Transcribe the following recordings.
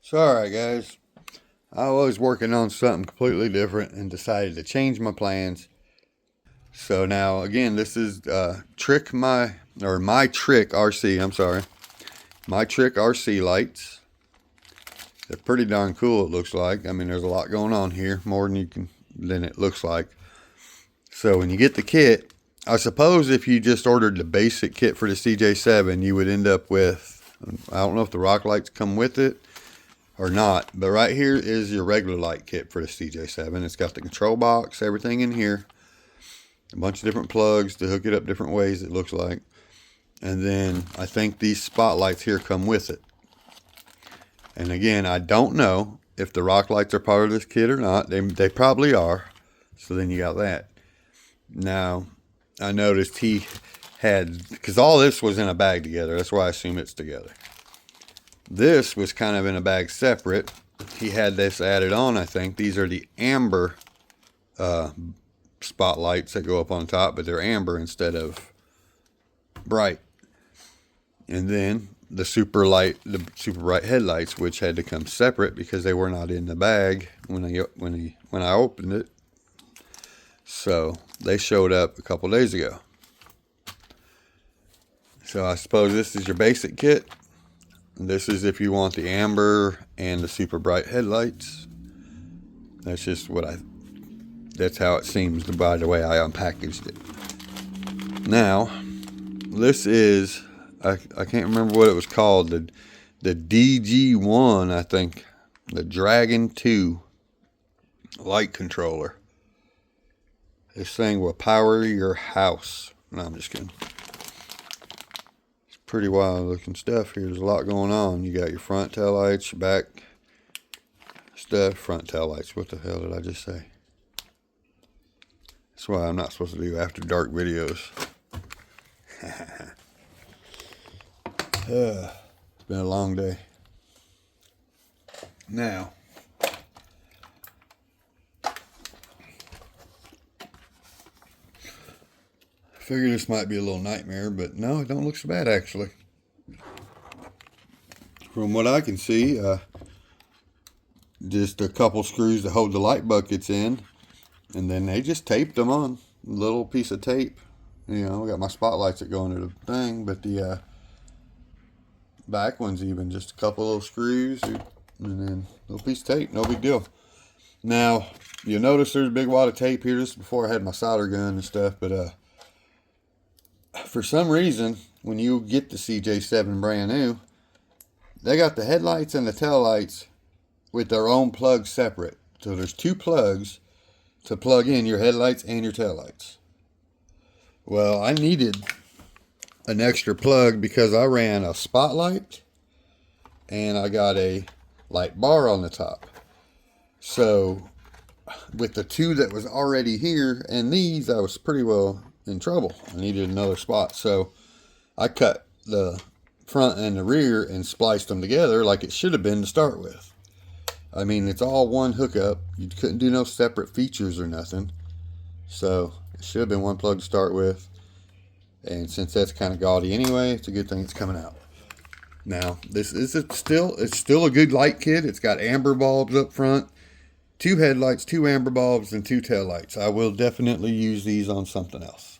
So alright guys, I was working on something completely different and decided to change my plans. So now again, this is my Trick RC, my Trick RC lights. They're pretty darn cool, it looks like. I mean, there's a lot going on here, more than it looks like. So when you get the kit, I suppose if you just ordered the basic kit for the CJ7, you would end up with, I don't know if the rock lights come with it or not, but right here is your regular light kit for the CJ7. It's got the control box, everything in here, a bunch of different plugs to hook it up different ways, it looks like. And then I think these spotlights here come with it. And again, I don't know if the rock lights are part of this kit or not. They probably are. So then you got that. Now, I noticed he had, because all this was in a bag together. That's why I assume it's together. This was kind of in a bag separate. He had this added on, I think. These are the amber spotlights that go up on top, but they're amber instead of bright. And then the super bright headlights, which had to come separate because they were not in the bag when I opened it. So they showed up a couple days ago. So I suppose this is your basic kit. This is if you want the amber and the super bright headlights. That's just that's how it seems by the way I unpackaged it. Now, this is, I can't remember what it was called, the DG1, I think, the Dragon 2 light controller. This thing will power your house. No, I'm just kidding. It's pretty wild looking stuff here. There's a lot going on. You got your front tail lights, your back stuff, front tail lights. What the hell did I just say? That's why I'm not supposed to do after dark videos. It's been a long day. Now, I figure this might be a little nightmare, but no, it don't look so bad actually. From what I can see, just a couple screws to hold the light buckets in, and then they just taped them on. A little piece of tape. You know, I got my spotlights that go into the thing, but the back one's even just a couple little screws, and then a little piece of tape, no big deal. Now, you'll notice there's a big wad of tape here. This is before I had my solder gun and stuff, but for some reason, when you get the CJ7 brand new, they got the headlights and the tail lights with their own plugs separate. So there's two plugs to plug in your headlights and your tail lights. Well, I needed an extra plug because I ran a spotlight and I got a light bar on the top. So with the two that was already here and these, I was pretty well in trouble. I needed another spot. So I cut the front and the rear and spliced them together like it should have been to start with. I mean, it's all one hookup. You couldn't do no separate features or nothing. So it should have been one plug to start with. And since that's kind of gaudy anyway, it's a good thing it's coming out. Now, this is still a good light kit. It's got amber bulbs up front, 2 headlights, 2 amber bulbs, and 2 tail lights. I will definitely use these on something else.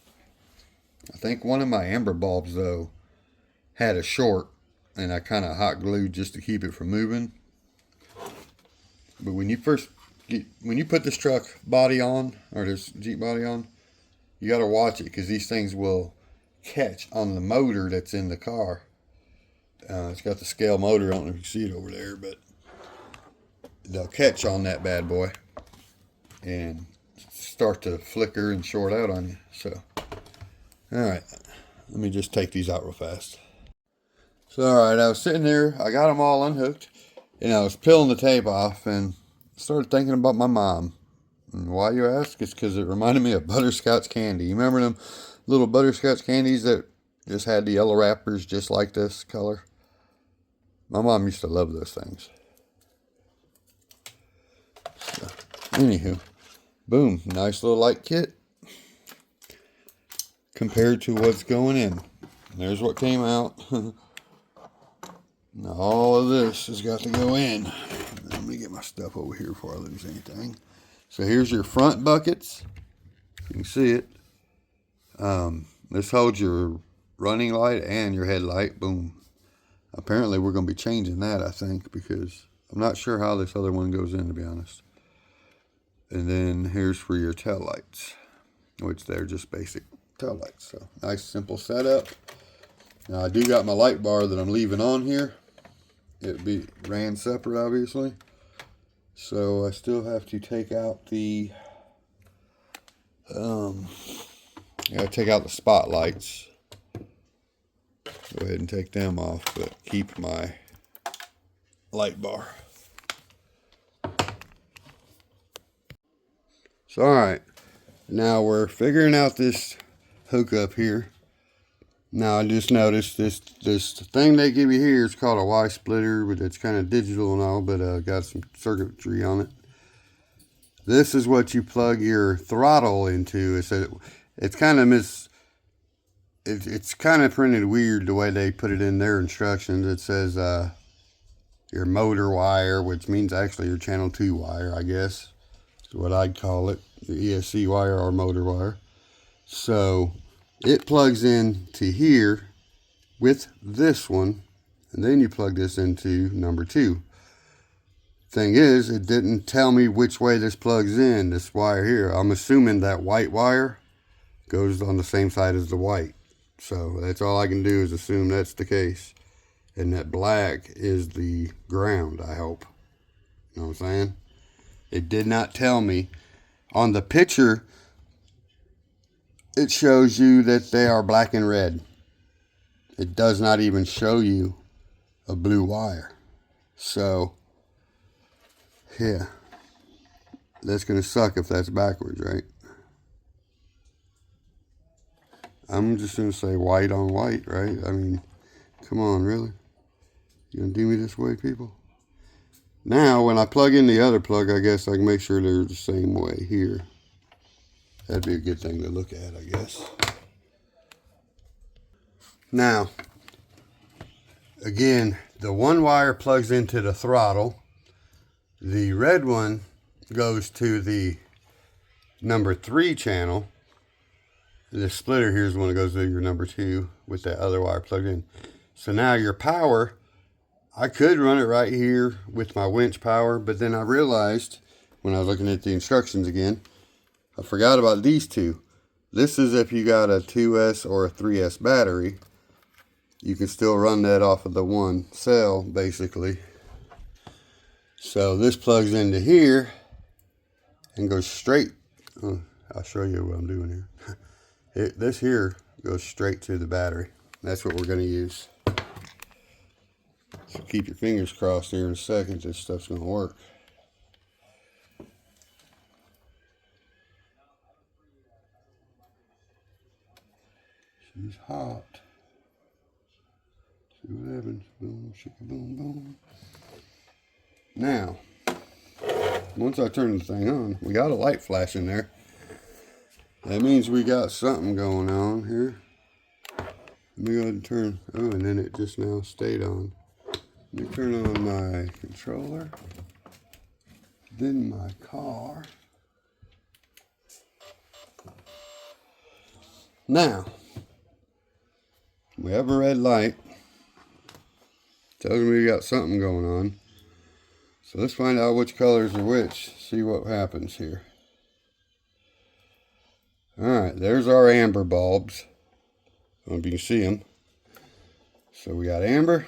I think one of my amber bulbs, though, had a short, and I kind of hot glued just to keep it from moving. But when you put this truck body on, or this Jeep body on, you got to watch it because these things will catch on the motor that's in the car. It's got the scale motor. I don't know if you can see it over there, but they'll catch on that bad boy and start to flicker and short out on you. So, all right, let me just take these out real fast. So, all right, I was sitting there. I got them all unhooked, and I was peeling the tape off and started thinking about my mom. And why, you ask? It's because it reminded me of butterscotch candy. You remember them little butterscotch candies that just had the yellow wrappers just like this color? My mom used to love those things. So, anywho, boom, nice little light kit compared to what's going in. There's what came out. Now all of this has got to go in. Let me get my stuff over here before I lose anything. So here's your front buckets. You can see it. This holds your running light and your headlight. Boom. Apparently we're going to be changing that, I think, because I'm not sure how this other one goes in, to be honest. And then here's for your tail lights, which they're just basic tail lights. So nice simple setup. Now I do got my light bar that I'm leaving on here. It ran separate, obviously. So I still have to take out the take out the spotlights. Go ahead and take them off, but keep my light bar. So alright, now we're figuring out this hookup here. Now I just noticed this thing they give you here is called a Y splitter, but it's kind of digital and all, but got some circuitry on it. This is what you plug your throttle into. It's kind of it's kind of printed weird the way they put it in their instructions. It says your motor wire, which means actually your channel 2 wire, I guess is what I'd call it, the ESC wire or motor wire. So it plugs in to here with this one, and then you plug this into number 2. Thing is, it didn't tell me which way this plugs in, this wire here. I'm assuming that white wire goes on the same side as the white. So that's all I can do is assume that's the case. And that black is the ground, I hope. You know what I'm saying? It did not tell me. On the picture, it shows you that they are black and red. It does not even show you a blue wire. So, yeah. That's going to suck if that's backwards, right? I'm just going to say white on white, right? I mean, come on, really? You going to do me this way, people? Now, when I plug in the other plug, I guess I can make sure they're the same way here. That'd be a good thing to look at, I guess. Now, again, the one wire plugs into the throttle. The red one goes to the number 3 channel. The splitter here is the one that goes to your number 2 with that other wire plugged in. So now your power, I could run it right here with my winch power, but then I realized when I was looking at the instructions again, I forgot about these two. This is if you got a 2S or a 3S battery. You can still run that off of the one cell, basically. So this plugs into here and goes straight. I'll show you what I'm doing here. This here goes straight to the battery. That's what we're going to use. So keep your fingers crossed here in a second. This stuff's going to work. She's hot. See what happens. Boom, shika, boom, boom. Now, once I turn the thing on, we got a light flash in there. That means we got something going on here. Let me go ahead and turn. Oh, and then it just now stayed on. Let me turn on my controller. Then my car. Now, we have a red light. Tells me we got something going on. So let's find out which colors are which. See what happens here. Alright, there's our amber bulbs. I don't know if you can see them. So we got amber.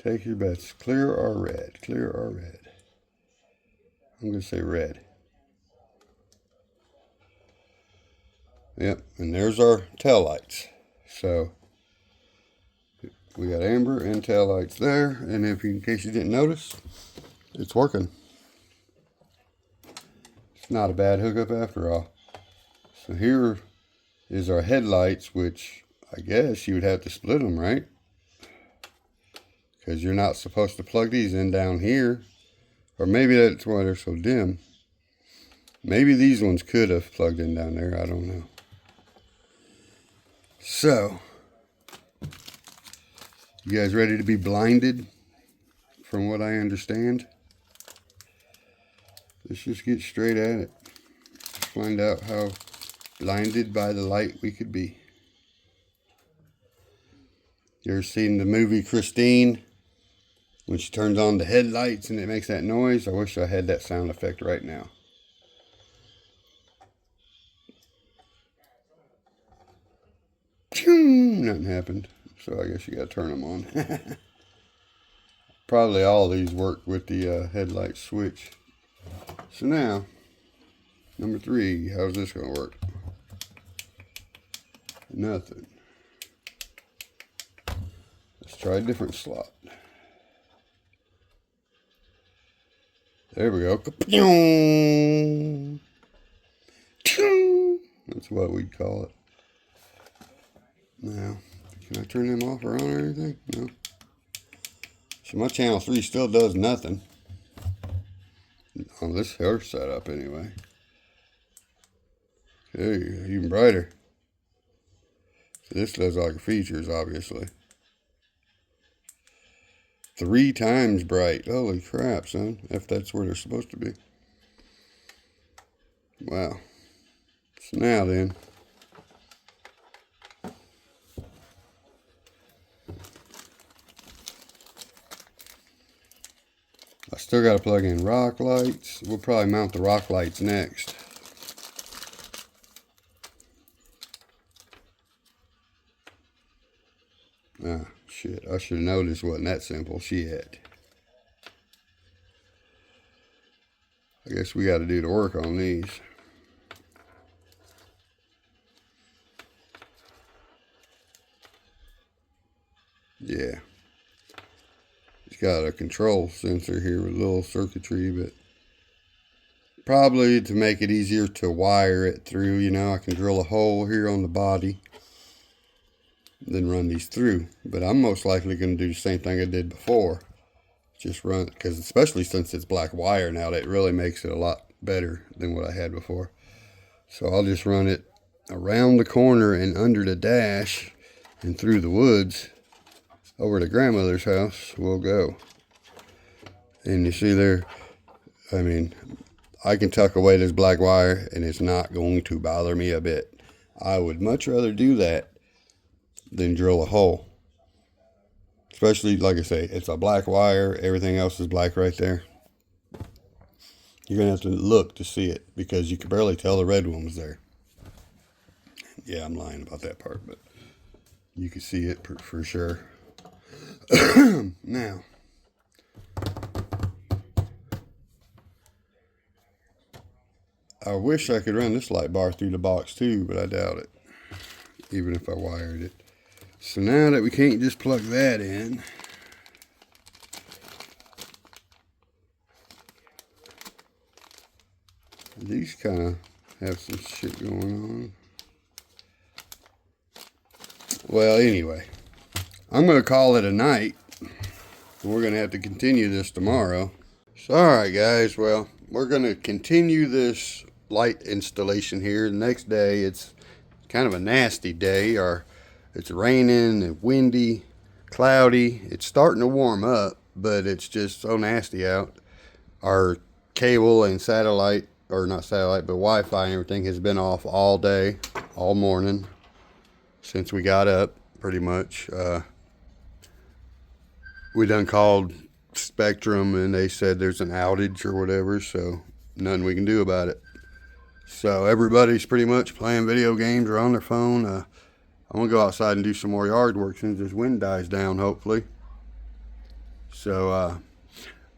Take your bets. Clear or red? Clear or red? I'm going to say red. Yep, and there's our tail lights. So we got amber and tail lights there. And if in case you didn't notice, it's working. It's not a bad hookup after all. So here is our headlights, which I guess you would have to split them, right? Because you're not supposed to plug these in down here. Or maybe that's why they're so dim. Maybe these ones could have plugged in down there. I don't know. So, You guys ready to be blinded? From what I understand, let's just get straight at it. Find out how blinded by the light we could be. You ever seen the movie Christine? When she turns on the headlights and it makes that noise? I wish I had that sound effect right now. Nothing happened. So I guess you gotta turn them on. Probably all these work with the headlight switch. So now, number 3, how's this gonna work? Nothing. Let's try a different slot. There we go. That's what we'd call it. Now, can I turn them off or on or anything? No. So my channel 3 still does nothing. On this hair setup anyway. Okay, even brighter. So this does all your features, obviously. 3 times bright. Holy crap, son. If that's where they're supposed to be. Wow. So now then. I still got to plug in rock lights. We'll probably mount the rock lights next. Ah, shit. I should have noticed it wasn't that simple. Shit. I guess we got to do the work on these. Yeah. It's got a control sensor here with a little circuitry, but probably to make it easier to wire it through, you know, I can drill a hole here on the body, then run these through. But I'm most likely going to do the same thing I did before. Just run, because especially since it's black wire now, that really makes it a lot better than what I had before. So I'll just run it around the corner and under the dash and through the woods over to grandmother's house. We'll go. And you see there, I mean, I can tuck away this black wire and it's not going to bother me a bit. I would much rather do that than drill a hole. Especially, like I say, it's a black wire. Everything else is black right there. You're going to have to look to see it because you can barely tell the red one was there. Yeah, I'm lying about that part, but you can see it for sure. Now, I wish I could run this light bar through the box too, but I doubt it, even if I wired it. So now that we can't just plug that in, these kind of have some shit going on. Well, anyway, I'm going to call it a night. We're going to have to continue this tomorrow. So, alright guys, well, we're going to continue this light installation here. The next day, it's kind of a nasty day. It's raining and windy, cloudy. It's starting to warm up, but it's just so nasty out. Our cable and satellite, or not satellite, but Wi-Fi and everything has been off all day, all morning, since we got up, pretty much. We done called Spectrum and they said there's an outage or whatever, so nothing we can do about it. So everybody's pretty much playing video games or on their phone. I'm gonna go outside and do some more yard work since this wind dies down, hopefully. So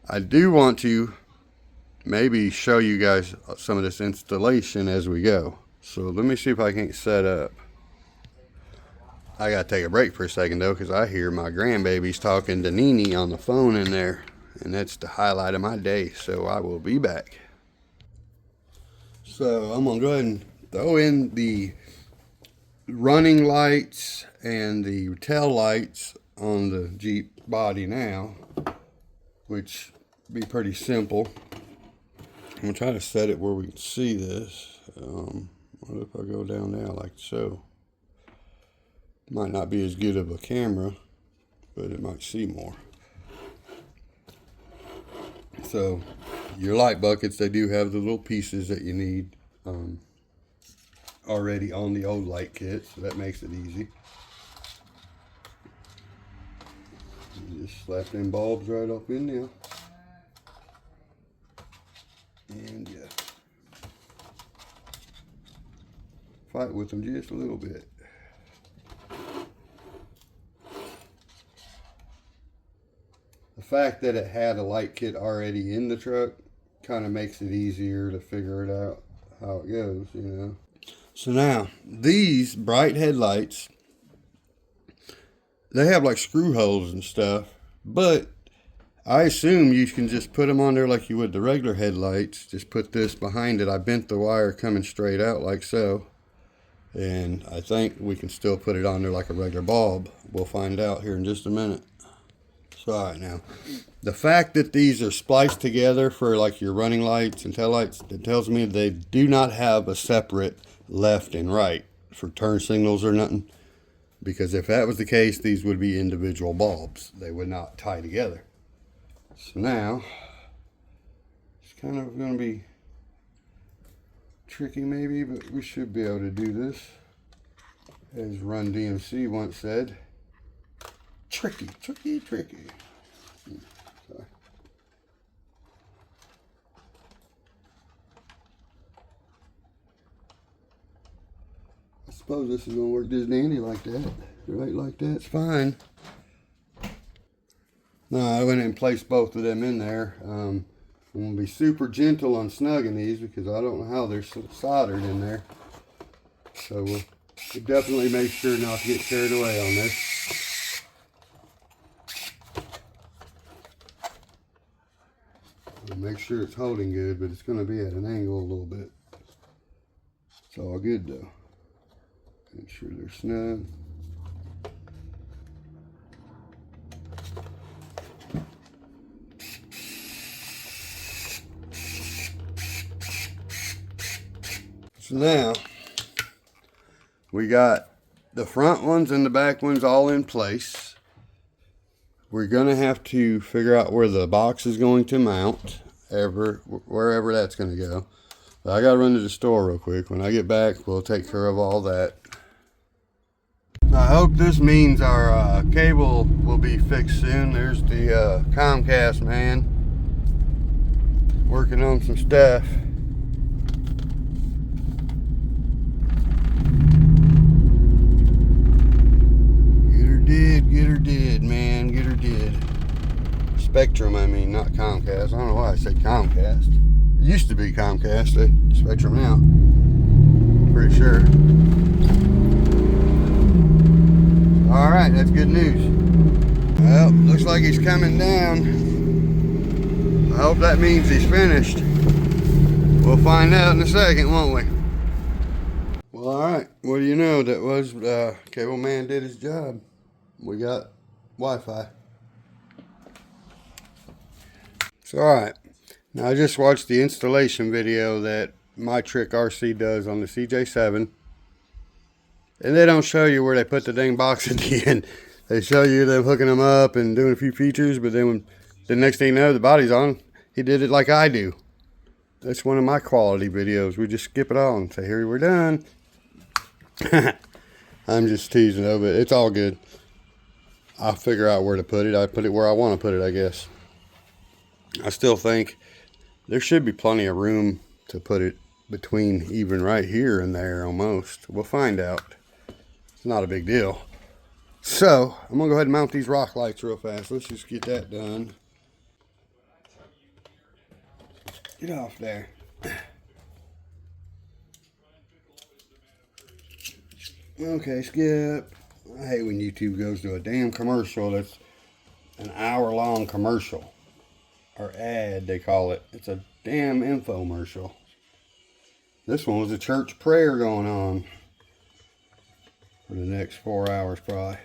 I do want to maybe show you guys some of this installation as we go. So let me see if I can't set up. I gotta take a break for a second though, because I hear my grandbabies talking to Nene on the phone in there, and that's the highlight of my day. So I will be back. So I'm gonna go ahead and throw in the running lights and the tail lights on the Jeep body now, which be pretty simple. I'm gonna try to set it where we can see this. What if I go down now like so? Might not be as good of a camera, but it might see more. So your light buckets, they do have the little pieces that you need already on the old light kit, so that makes it easy. You just slap them bulbs right up in there. And yeah, fight with them just a little bit. The fact that it had a light kit already in the truck kind of makes it easier to figure it out how it goes, you know. So now, these bright headlights, they have like screw holes and stuff, but I assume you can just put them on there like you would the regular headlights. Just put this behind it. I bent the wire coming straight out like so. And I think we can still put it on there like a regular bulb. We'll find out here in just a minute. So alright, now, the fact that these are spliced together for like your running lights and tail lights, it tells me they do not have a separate left and right for turn signals or nothing. Because if that was the case, these would be individual bulbs. They would not tie together. So now, it's kind of going to be tricky maybe, but we should be able to do this. As Run DMC once said, tricky, tricky, tricky. Sorry. I suppose this is going to work just dandy like that. Right like that, it's fine. Now I went and placed both of them in there. I'm going to be super gentle on snugging these because I don't know how they're soldered in there. So we'll definitely make sure not to get carried away on this. Make sure it's holding good, but it's going to be at an angle a little bit. It's all good though. Make sure they're snug. So now we got the front ones and the back ones all in place. We're going to have to figure out where the box is going to mount, wherever that's going to go. But I got to run to the store real quick. When I get back, we'll take care of all that. I hope this means our cable will be fixed soon. There's the Comcast man working on some stuff. Get her did, man. Get her did. Spectrum, I mean, not Comcast. I don't know why I said Comcast. It used to be Comcast. Spectrum now. Pretty sure. Alright, that's good news. Well, looks like he's coming down. I hope that means he's finished. We'll find out in a second, won't we? Well, alright. What do you know? That was, cable man did his job. We got Wi-Fi. So alright, now I just watched the installation video that My Trick RC does on the CJ7. And they don't show you where they put the dang box at the end. They show you them hooking them up and doing a few features, but then when the next thing you know, the body's on, he did it like I do. That's one of my quality videos. We just skip it all and say, here, we're done. I'm just teasing though, but it's all good. I'll figure out where to put it. I put it where I want to put it, I guess. I still think there should be plenty of room to put it between even right here and there almost. We'll find out. It's not a big deal. So, I'm going to go ahead and mount these rock lights real fast. Let's just get that done. Get off there. Okay, skip. I hate when YouTube goes to a damn commercial that's an hour-long commercial. Or ad, they call it. It's a damn infomercial. This one was a church prayer going on for the next 4 hours probably.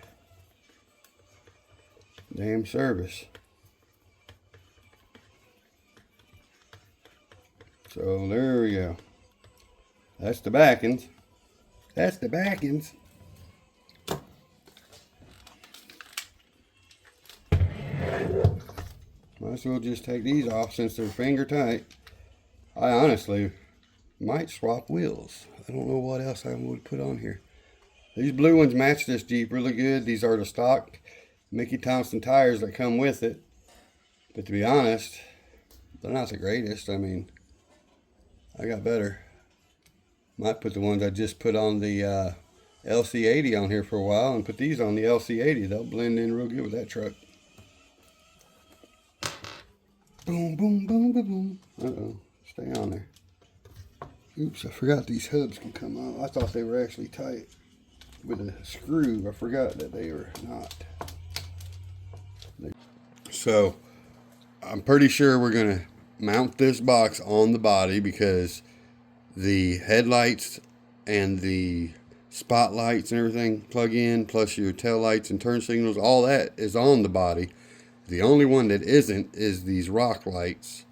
Damn service. So there we go. That's the backings. That's the backings. Might as well just take these off since they're finger tight. I honestly might swap wheels. I don't know what else I would put on here. These blue ones match this Jeep really good. These are the stock Mickey Thompson tires that come with it. But to be honest, they're not the greatest. I mean, I got better. Might put the ones I just put on the LC80 on here for a while and put these on the LC80. They'll blend in real good with that truck. Boom, boom, boom, boom, boom. Uh-oh. Stay on there. Oops, I forgot these hubs can come off. I thought they were actually tight with a screw. I forgot that they were not. So, I'm pretty sure we're going to mount this box on the body because the headlights and the spotlights and everything plug in, plus your tail lights and turn signals, all that is on the body. The only one that isn't is these rock lights,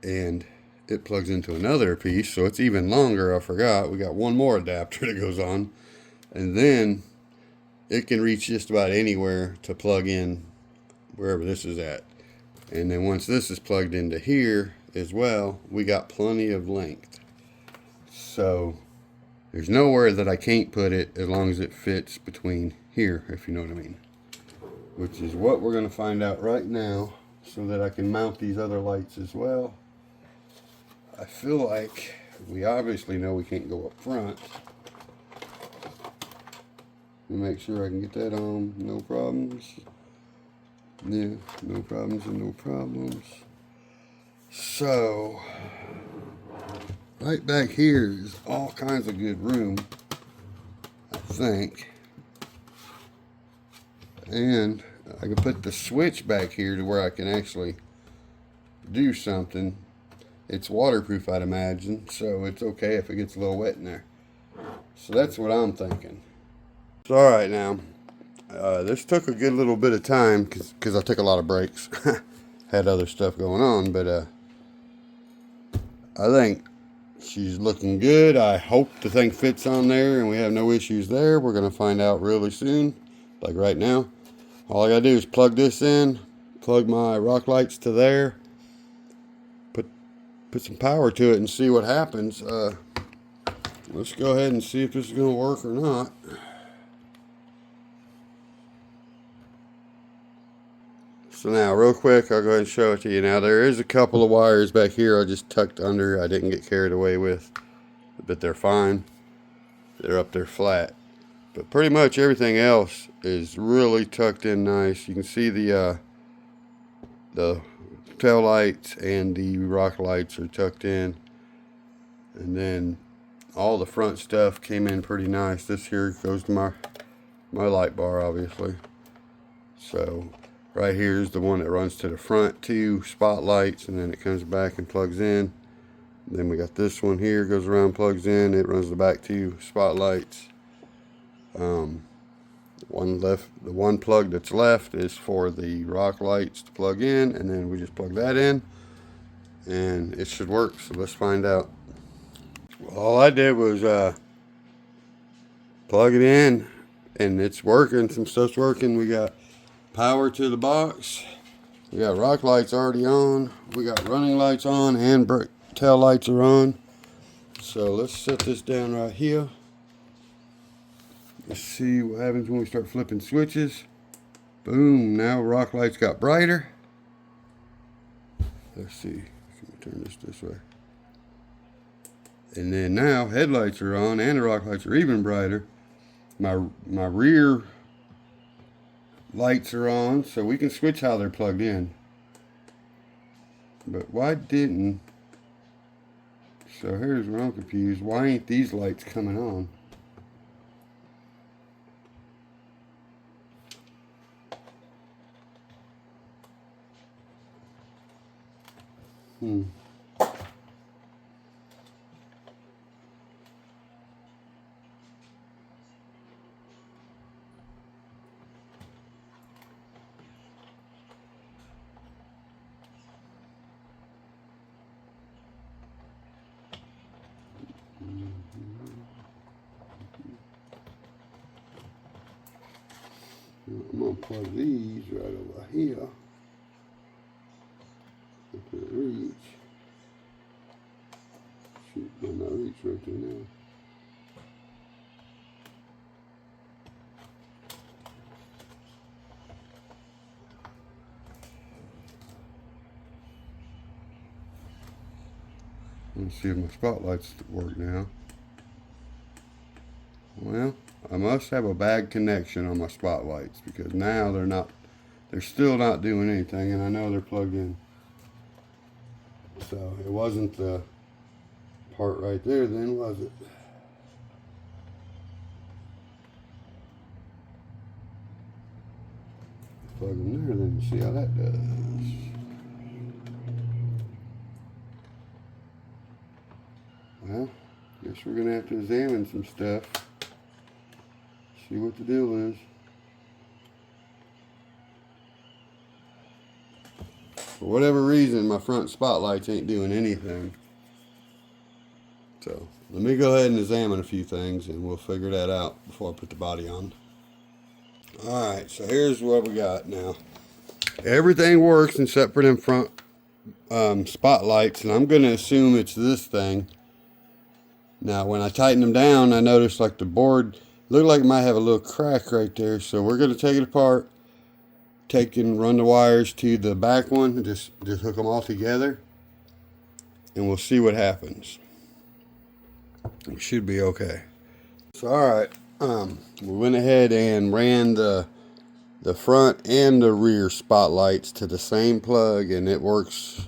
and it plugs into another piece, so it's even longer. I forgot we got one more adapter that goes on, and then it can reach just about anywhere to plug in wherever this is at. And then once this is plugged into here as well, we got plenty of length. So there's nowhere that I can't put it as long as it fits between here, if you know what I mean. Which is what we're going to find out right now, so that I can mount these other lights as well. I feel like we obviously know we can't go up front. Let me make sure I can get that on, no problems. Yeah, no problems and no problems. So, right back here is all kinds of good room, I think. And I can put the switch back here to where I can actually do something. It's waterproof, I'd imagine, so it's okay if it gets a little wet in there. So that's what I'm thinking. So, alright now, this took a good little bit of time because I took a lot of breaks. Had other stuff going on, but I think she's looking good. I hope the thing fits on there and we have no issues there. We're going to find out really soon, like right now. All I got to do is plug this in, plug my rock lights to there, put some power to it and see what happens. Let's go ahead and see if this is going to work or not. So now, real quick, I'll go ahead and show it to you. Now, there is a couple of wires back here I just tucked under. I didn't get carried away with, but they're fine. They're up there flat. But pretty much everything else is really tucked in nice. You can see the tail lights and the rock lights are tucked in. And then all the front stuff came in pretty nice. This here goes to my light bar, obviously. So right here is the one that runs to the front, two spotlights, and then it comes back and plugs in. Then we got this one here, goes around, plugs in. It runs the back two spotlights. The one plug that's left is for the rock lights to plug in, and then we just plug that in, and it should work. So let's find out. Well, all I did was plug it in, and it's working. Some stuff's working. We got power to the box. We got rock lights already on. We got running lights on, and tail lights are on. So let's set this down right here. Let's see what happens when we start flipping switches. Boom, now rock lights got brighter. Let's see, can we turn this way? And then now headlights are on and the rock lights are even brighter. My rear lights are on, so we can switch how they're plugged in. But why didn't, so here's where I'm confused. Why ain't these lights coming on? I'm going to plug these right over here. Shoot, I'm not reach right there now. Let's see if my spotlights work now. Well, I must have a bad connection on my spotlights because now they're still not doing anything, and I know they're plugged in. So it wasn't the part right there then, was it? Plug them there then, see how that does. Well, guess we're gonna have to examine some stuff. See what the deal is. For whatever reason, my front spotlights ain't doing anything. So let me go ahead and examine a few things and we'll figure that out before I put the body on. Alright, so here's what we got now. Everything works except for them front spotlights, and I'm going to assume it's this thing. Now when I tighten them down, I noticed like the board looked like it might have a little crack right there, so we're going to take it apart, run the wires to the back one, just hook them all together, and we'll see what happens. We should be okay. So alright, we went ahead and ran the front and the rear spotlights to the same plug, and it works.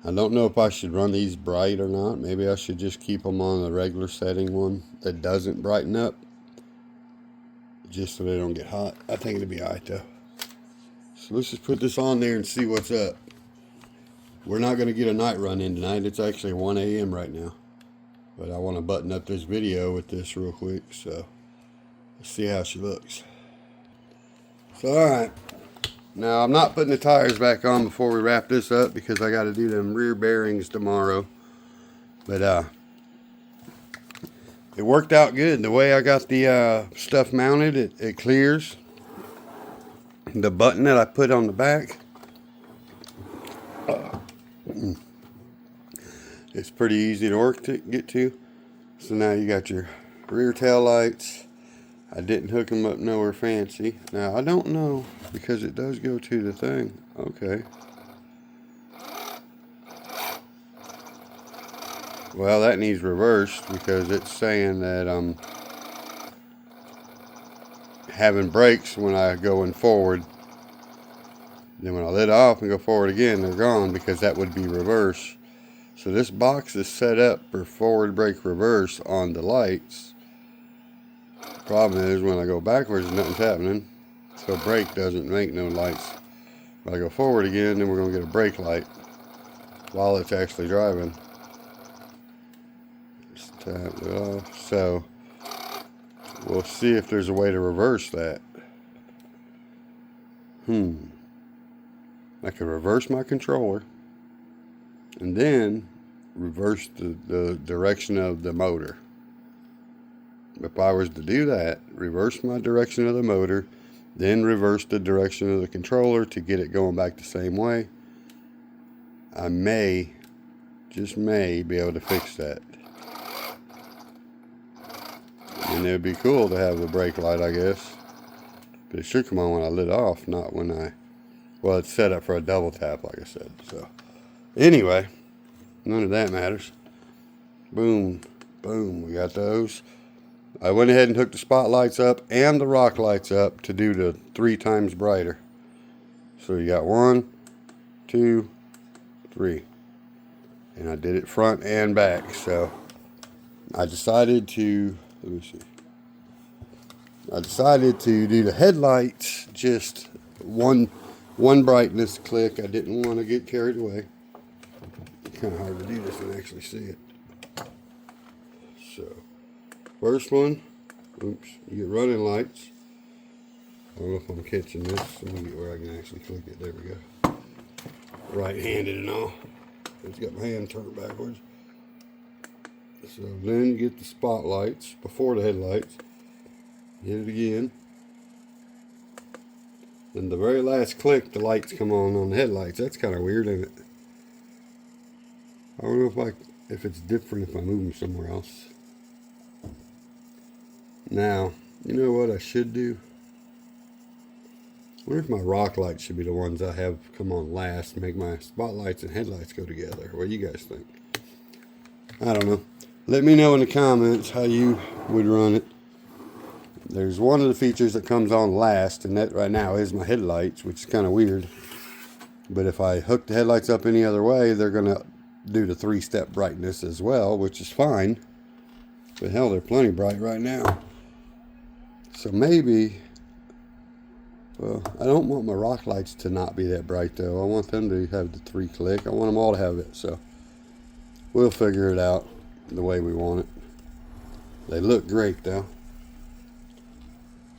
I don't know if I should run these bright or not. Maybe I should just keep them on the regular setting one that doesn't brighten up, just so they don't get hot. I think it'll be alright though. So let's just put this on there and see what's up. We're not going to get a night run in tonight. It's actually 1 a.m. right now. But I want to button up this video with this real quick, so let's see how she looks. So alright. Now I'm not putting the tires back on before we wrap this up because I got to do them rear bearings tomorrow. But it worked out good. The way I got the stuff mounted, it clears. The button that I put on the back, it's pretty easy to get to. So now you got your rear tail lights. I didn't hook them up nowhere fancy. Now I don't know, because it does go to the thing. Okay. Well, that needs reversed because it's saying that I'm having brakes when I going forward. Then when I let off and go forward again, they're gone because that would be reverse. So this box is set up for forward brake reverse on the lights. Problem is when I go backwards, nothing's happening. So brake doesn't make no lights. If I go forward again, then we're going to get a brake light while it's actually driving. Just tap it off. So we'll see if there's a way to reverse that. I could reverse my controller and then reverse the direction of the motor. If I was to do that, reverse my direction of the motor, then reverse the direction of the controller to get it going back the same way, I may, just may, be able to fix that. And it would be cool to have the brake light, I guess. But it should come on when I lit off, not when I, well, it's set up for a double tap, like I said. So anyway, none of that matters. Boom, boom, we got those. I went ahead and hooked the spotlights up and the rock lights up to do the 3 times brighter. So you got 1, 2, 3. And I did it front and back. So I decided to, let me see. I decided to do the headlights just one brightness click. I didn't want to get carried away. It's kind of hard to do this and actually see it. So first one, oops, you get running lights. I don't know if I'm catching this. Let me get where I can actually click it. There we go. Right-handed and all. It's got my hand turned backwards. So then you get the spotlights before the headlights. Hit it again. Then the very last click, the lights come on the headlights. That's kind of weird, isn't it? I don't know if it's different if I move them somewhere else. Now, you know what I should do? I wonder if my rock lights should be the ones I have come on last, make my spotlights and headlights go together. What do you guys think? I don't know. Let me know in the comments how you would run it. There's one of the features that comes on last, and that right now is my headlights, which is kind of weird. But if I hook the headlights up any other way, they're going to do the 3-step brightness as well, which is fine. But hell, they're plenty bright right now. So maybe, well, I don't want my rock lights to not be that bright though. I want them to have the 3 click. I want them all to have it, so we'll figure it out the way we want it. They look great though.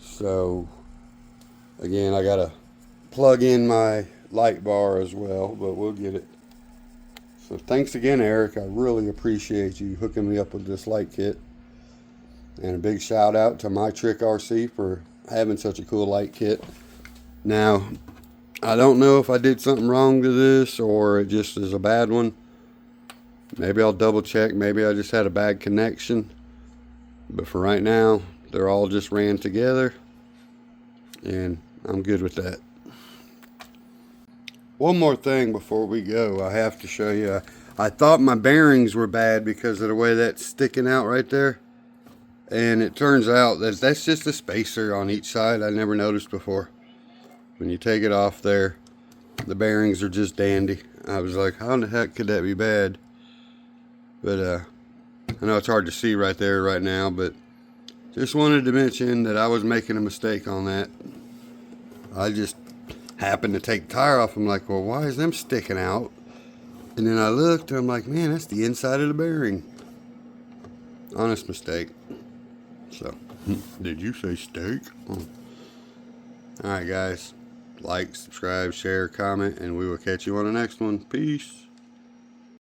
So again, I gotta plug in my light bar as well, but we'll get it. So thanks again, Eric. I really appreciate you hooking me up with this light kit. And a big shout out to My Trick RC for having such a cool light kit. Now, I don't know if I did something wrong to this or it just is a bad one. Maybe I'll double check. Maybe I just had a bad connection. But for right now, they're all just ran together. And I'm good with that. One more thing before we go, I have to show you. I thought my bearings were bad because of the way that's sticking out right there. And it turns out that that's just a spacer on each side. I never noticed before. When you take it off there, the bearings are just dandy. I was like, how in the heck could that be bad? But I know it's hard to see right there right now, but just wanted to mention that I was making a mistake on that. I just happened to take the tire off. I'm like, well, why is them sticking out? And then I looked and I'm like, man, that's the inside of the bearing. Honest mistake. So, did you say steak? Oh. Alright guys, like, subscribe, share, comment, and we will catch you on the next one. Peace.